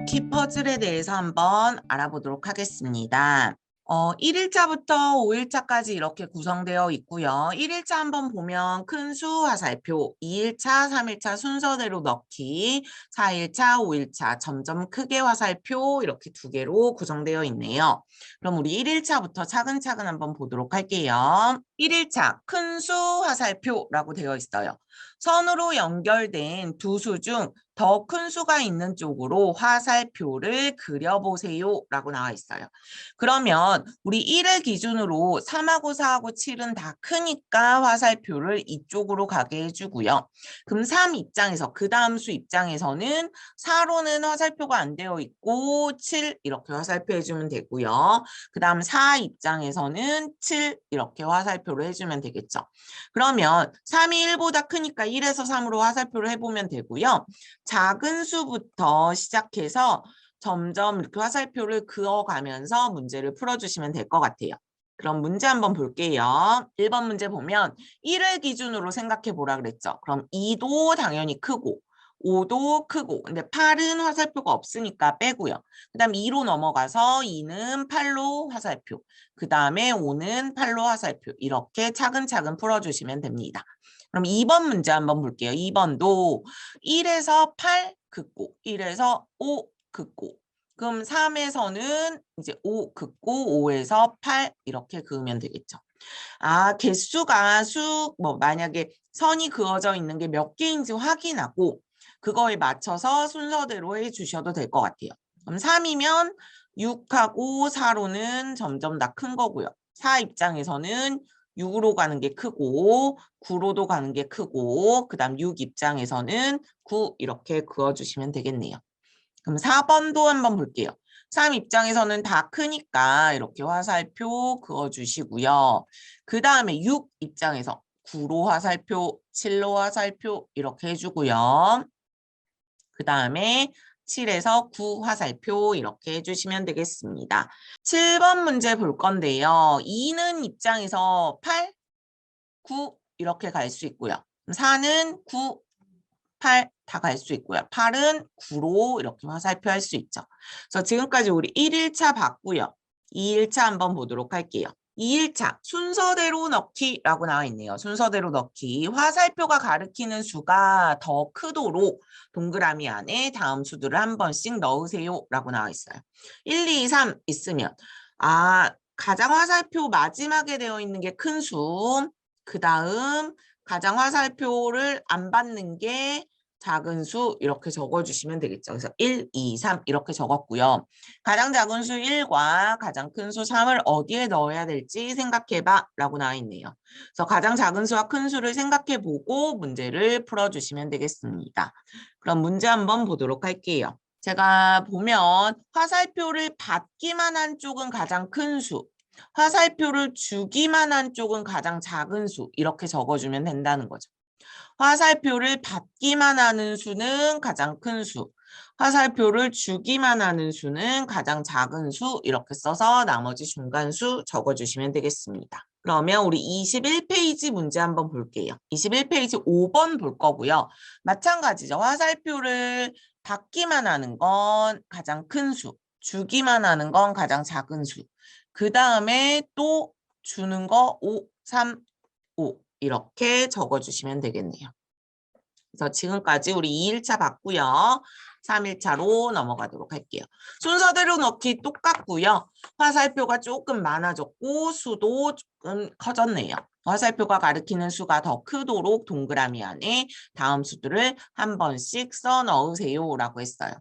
넣기 퍼즐에 대해서 한번 알아보도록 하겠습니다. 1일차부터 5일차까지 이렇게 구성되어 있고요. 1일차 한번 보면 큰 수 화살표, 2일차, 3일차 순서대로 넣기, 4일차, 5일차 점점 크게 화살표 이렇게 두 개로 구성되어 있네요. 그럼 우리 1일차부터 차근차근 한번 보도록 할게요. 1일차 큰 수 화살표라고 되어 있어요. 선으로 연결된 두 수 중 더 큰 수가 있는 쪽으로 화살표를 그려보세요 라고 나와 있어요. 그러면 우리 1을 기준으로 3하고 4하고 7은 다 크니까 화살표를 이쪽으로 가게 해주고요. 그럼 3 입장에서 그 다음 수 입장에서는 4로는 화살표가 안 되어 있고 7 이렇게 화살표 해주면 되고요. 그 다음 4 입장에서는 7 이렇게 화살표를 해주면 되겠죠. 그러면 3이 1보다 크니까 1에서 3으로 화살표를 해보면 되고요. 작은 수부터 시작해서 점점 이렇게 화살표를 그어가면서 문제를 풀어주시면 될 것 같아요. 그럼 문제 한번 볼게요. 1번 문제 보면 1을 기준으로 생각해 보라 그랬죠. 그럼 2도 당연히 크고 5도 크고 근데 8은 화살표가 없으니까 빼고요. 그 다음 2로 넘어가서 2는 8로 화살표, 그 다음에 5는 8로 화살표 이렇게 차근차근 풀어주시면 됩니다. 그럼 2번 문제 한번 볼게요. 2번도 1에서 8 긋고 1에서 5 긋고 그럼 3에서는 이제 5 긋고 5에서 8 이렇게 그으면 되겠죠. 아, 개수가 만약에 선이 그어져 있는 게 몇 개인지 확인하고 그거에 맞춰서 순서대로 해주셔도 될 것 같아요. 그럼 3이면 6하고 4로는 점점 다 큰 거고요. 4 입장에서는 6으로 가는 게 크고 9로도 가는 게 크고 그 다음 6 입장에서는 9 이렇게 그어주시면 되겠네요. 그럼 4번도 한번 볼게요. 3 입장에서는 다 크니까 이렇게 화살표 그어주시고요. 그 다음에 6 입장에서 9로 화살표, 7로 화살표 이렇게 해주고요. 그 다음에 7에서 9 화살표 이렇게 해주시면 되겠습니다. 7번 문제 볼 건데요. 2는 입장에서 8, 9 이렇게 갈 수 있고요. 4는 9, 8 다 갈 수 있고요. 8은 9로 이렇게 화살표 할 수 있죠. 그래서 지금까지 우리 1일차 봤고요. 2일차 한번 보도록 할게요. 2일차 순서대로 넣기라고 나와 있네요. 순서대로 넣기. 화살표가 가리키는 수가 더 크도록 동그라미 안에 다음 수들을 한 번씩 넣으세요 라고 나와 있어요. 1, 2, 3 있으면 가장 화살표 마지막에 되어 있는 게 큰 수, 그 다음 가장 화살표를 안 받는 게 작은 수 이렇게 적어주시면 되겠죠. 그래서 1, 2, 3 이렇게 적었고요. 가장 작은 수 1과 가장 큰 수 3을 어디에 넣어야 될지 생각해봐 라고 나와 있네요. 그래서 가장 작은 수와 큰 수를 생각해보고 문제를 풀어주시면 되겠습니다. 그럼 문제 한번 보도록 할게요. 제가 보면 화살표를 받기만 한 쪽은 가장 큰 수, 화살표를 주기만 한 쪽은 가장 작은 수 이렇게 적어주면 된다는 거죠. 화살표를 받기만 하는 수는 가장 큰 수, 화살표를 주기만 하는 수는 가장 작은 수 이렇게 써서 나머지 중간수 적어주시면 되겠습니다. 그러면 우리 21페이지 문제 한번 볼게요. 21페이지 5번 볼 거고요. 마찬가지죠. 화살표를 받기만 하는 건 가장 큰 수, 주기만 하는 건 가장 작은 수. 그 다음에 또 주는 거 5, 3, 5 이렇게 적어주시면 되겠네요. 그래서 지금까지 우리 2일차 봤고요. 3일차로 넘어가도록 할게요. 순서대로 넣기 똑같고요. 화살표가 조금 많아졌고 수도 조금 커졌네요. 화살표가 가리키는 수가 더 크도록 동그라미 안에 다음 수들을 한 번씩 써 넣으세요 라고 했어요.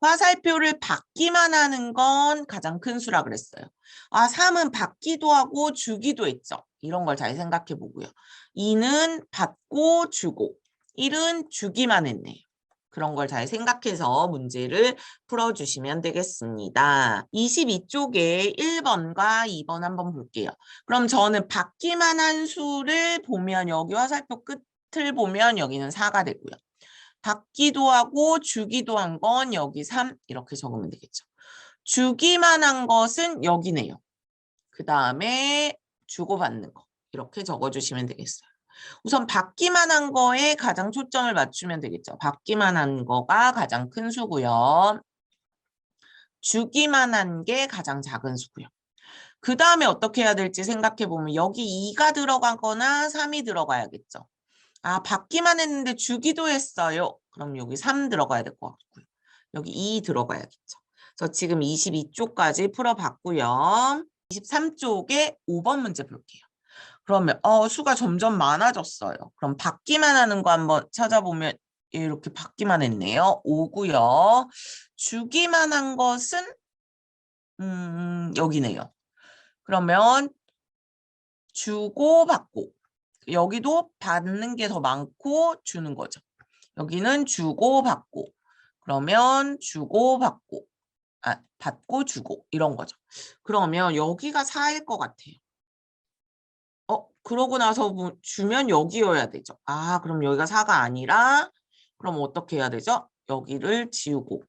화살표를 받기만 하는 건 가장 큰 수라 그랬어요. 3은 받기도 하고 주기도 했죠. 이런 걸 잘 생각해 보고요. 2는 받고 주고 1은 주기만 했네요. 그런 걸 잘 생각해서 문제를 풀어주시면 되겠습니다. 22쪽에 1번과 2번 한번 볼게요. 그럼 저는 받기만 한 수를 보면 여기 화살표 끝을 보면 여기는 4가 되고요. 받기도 하고 주기도 한 건 여기 3 이렇게 적으면 되겠죠. 주기만 한 것은 여기네요. 그 다음에 주고받는 거 이렇게 적어주시면 되겠어요. 우선 받기만 한 거에 가장 초점을 맞추면 되겠죠. 받기만 한 거가 가장 큰 수고요. 주기만 한 게 가장 작은 수고요. 그 다음에 어떻게 해야 될지 생각해 보면 여기 2가 들어가거나 3이 들어가야겠죠. 아, 받기만 했는데 주기도 했어요. 그럼 여기 3 들어가야 될 것 같고요. 여기 2 들어가야겠죠. 그래서 지금 22쪽까지 풀어봤고요. 23쪽에 5번 문제 볼게요. 그러면 수가 점점 많아졌어요. 그럼 받기만 하는 거 한번 찾아보면 이렇게 받기만 했네요. 5고요. 주기만 한 것은 여기네요. 그러면 주고 받고 여기도 받는 게 더 많고 주는 거죠. 여기는 주고 받고 그러면 주고 받고 받고 주고 이런 거죠. 그러면 여기가 4일 것 같아요. 그러고 나서 주면 여기여야 되죠. 아, 그럼 여기가 4가 아니라 그럼 어떻게 해야 되죠? 여기를 지우고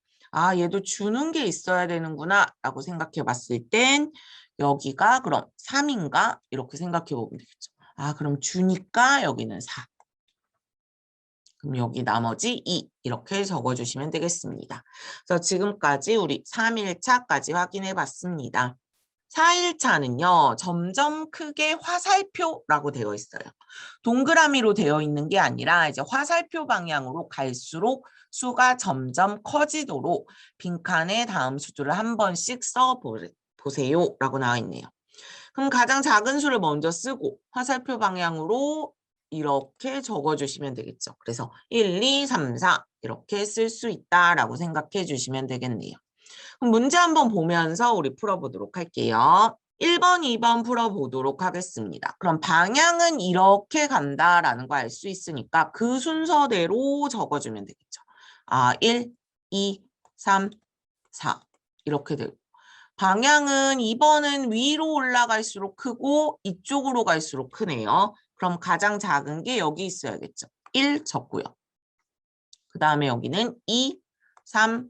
얘도 주는 게 있어야 되는구나 라고 생각해 봤을 땐 여기가 그럼 3인가? 이렇게 생각해 보면 되겠죠. 그럼 주니까 여기는 4. 그럼 여기 나머지 2 이렇게 적어주시면 되겠습니다. 그래서 지금까지 우리 3일차까지 확인해 봤습니다. 4일차는요. 점점 크게 화살표라고 되어 있어요. 동그라미로 되어 있는 게 아니라 이제 화살표 방향으로 갈수록 수가 점점 커지도록 빈칸에 다음 수들을 한 번씩 써보세요 라고 나와 있네요. 그럼 가장 작은 수를 먼저 쓰고 화살표 방향으로 이렇게 적어주시면 되겠죠. 그래서 1, 2, 3, 4 이렇게 쓸 수 있다라고 생각해 주시면 되겠네요. 그럼 문제 한번 보면서 우리 풀어보도록 할게요. 1번, 2번 풀어보도록 하겠습니다. 그럼 방향은 이렇게 간다라는 거 알 수 있으니까 그 순서대로 적어주면 되겠죠. 1, 2, 3, 4 이렇게 되고 방향은 2번은 위로 올라갈수록 크고 이쪽으로 갈수록 크네요. 그럼 가장 작은 게 여기 있어야겠죠. 1 적고요. 그 다음에 여기는 2, 3,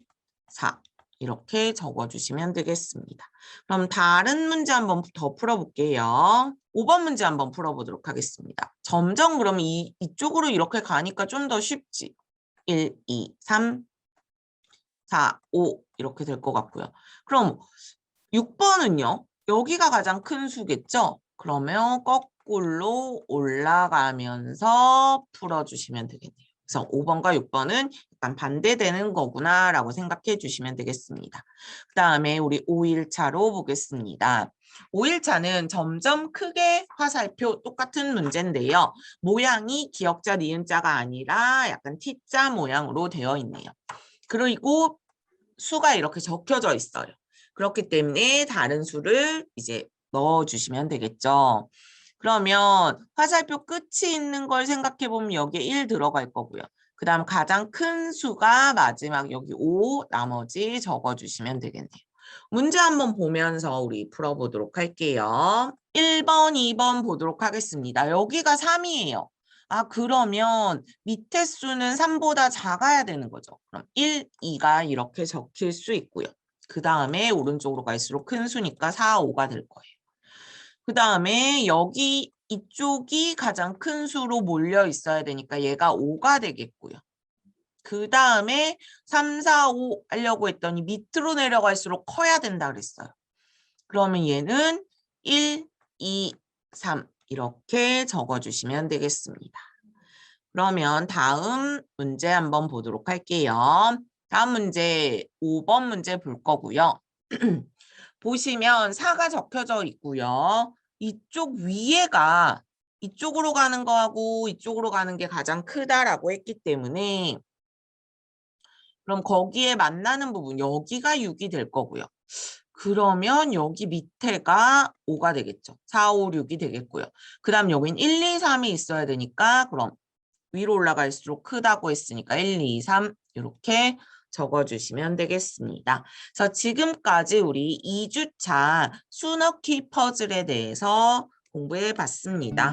4 이렇게 적어주시면 되겠습니다. 그럼 다른 문제 한번 더 풀어볼게요. 5번 문제 한번 풀어보도록 하겠습니다. 점점 그럼 이쪽으로 이렇게 가니까 좀 더 쉽지. 1, 2, 3, 4, 5 이렇게 될 것 같고요. 그럼 6번은요. 여기가 가장 큰 수겠죠? 그러면 거꾸로 올라가면서 풀어주시면 되겠네요. 그래서 5번과 6번은 약간 반대되는 거구나 라고 생각해 주시면 되겠습니다. 그 다음에 우리 5일차로 보겠습니다. 5일차는 점점 크게 화살표 똑같은 문제인데요. 모양이 기역자, 니은자가 아니라 약간 T자 모양으로 되어 있네요. 그리고 수가 이렇게 적혀져 있어요. 그렇기 때문에 다른 수를 이제 넣어주시면 되겠죠. 그러면 화살표 끝이 있는 걸 생각해 보면 여기에 1 들어갈 거고요. 그 다음 가장 큰 수가 마지막 여기 5 나머지 적어주시면 되겠네요. 문제 한번 보면서 우리 풀어보도록 할게요. 1번, 2번 보도록 하겠습니다. 여기가 3이에요. 그러면 밑에 수는 3보다 작아야 되는 거죠. 그럼 1, 2가 이렇게 적힐 수 있고요. 그 다음에 오른쪽으로 갈수록 큰 수니까 4, 5가 될 거예요. 그 다음에 여기 이쪽이 가장 큰 수로 몰려 있어야 되니까 얘가 5가 되겠고요. 그 다음에 3, 4, 5 하려고 했더니 밑으로 내려갈수록 커야 된다 그랬어요. 그러면 얘는 1, 2, 3 이렇게 적어주시면 되겠습니다. 그러면 다음 문제 한번 보도록 할게요. 다음 문제 5번 문제 볼 거고요. 보시면 4가 적혀져 있고요. 이쪽 위에가 이쪽으로 가는 거하고 이쪽으로 가는 게 가장 크다라고 했기 때문에 그럼 거기에 만나는 부분 여기가 6이 될 거고요. 그러면 여기 밑에가 5가 되겠죠. 4, 5, 6이 되겠고요. 그 다음 여긴 1, 2, 3이 있어야 되니까 그럼 위로 올라갈수록 크다고 했으니까 1, 2, 3 이렇게 적어주시면 되겠습니다. 그래서 지금까지 우리 2주차 수넣기 퍼즐에 대해서 공부해 봤습니다.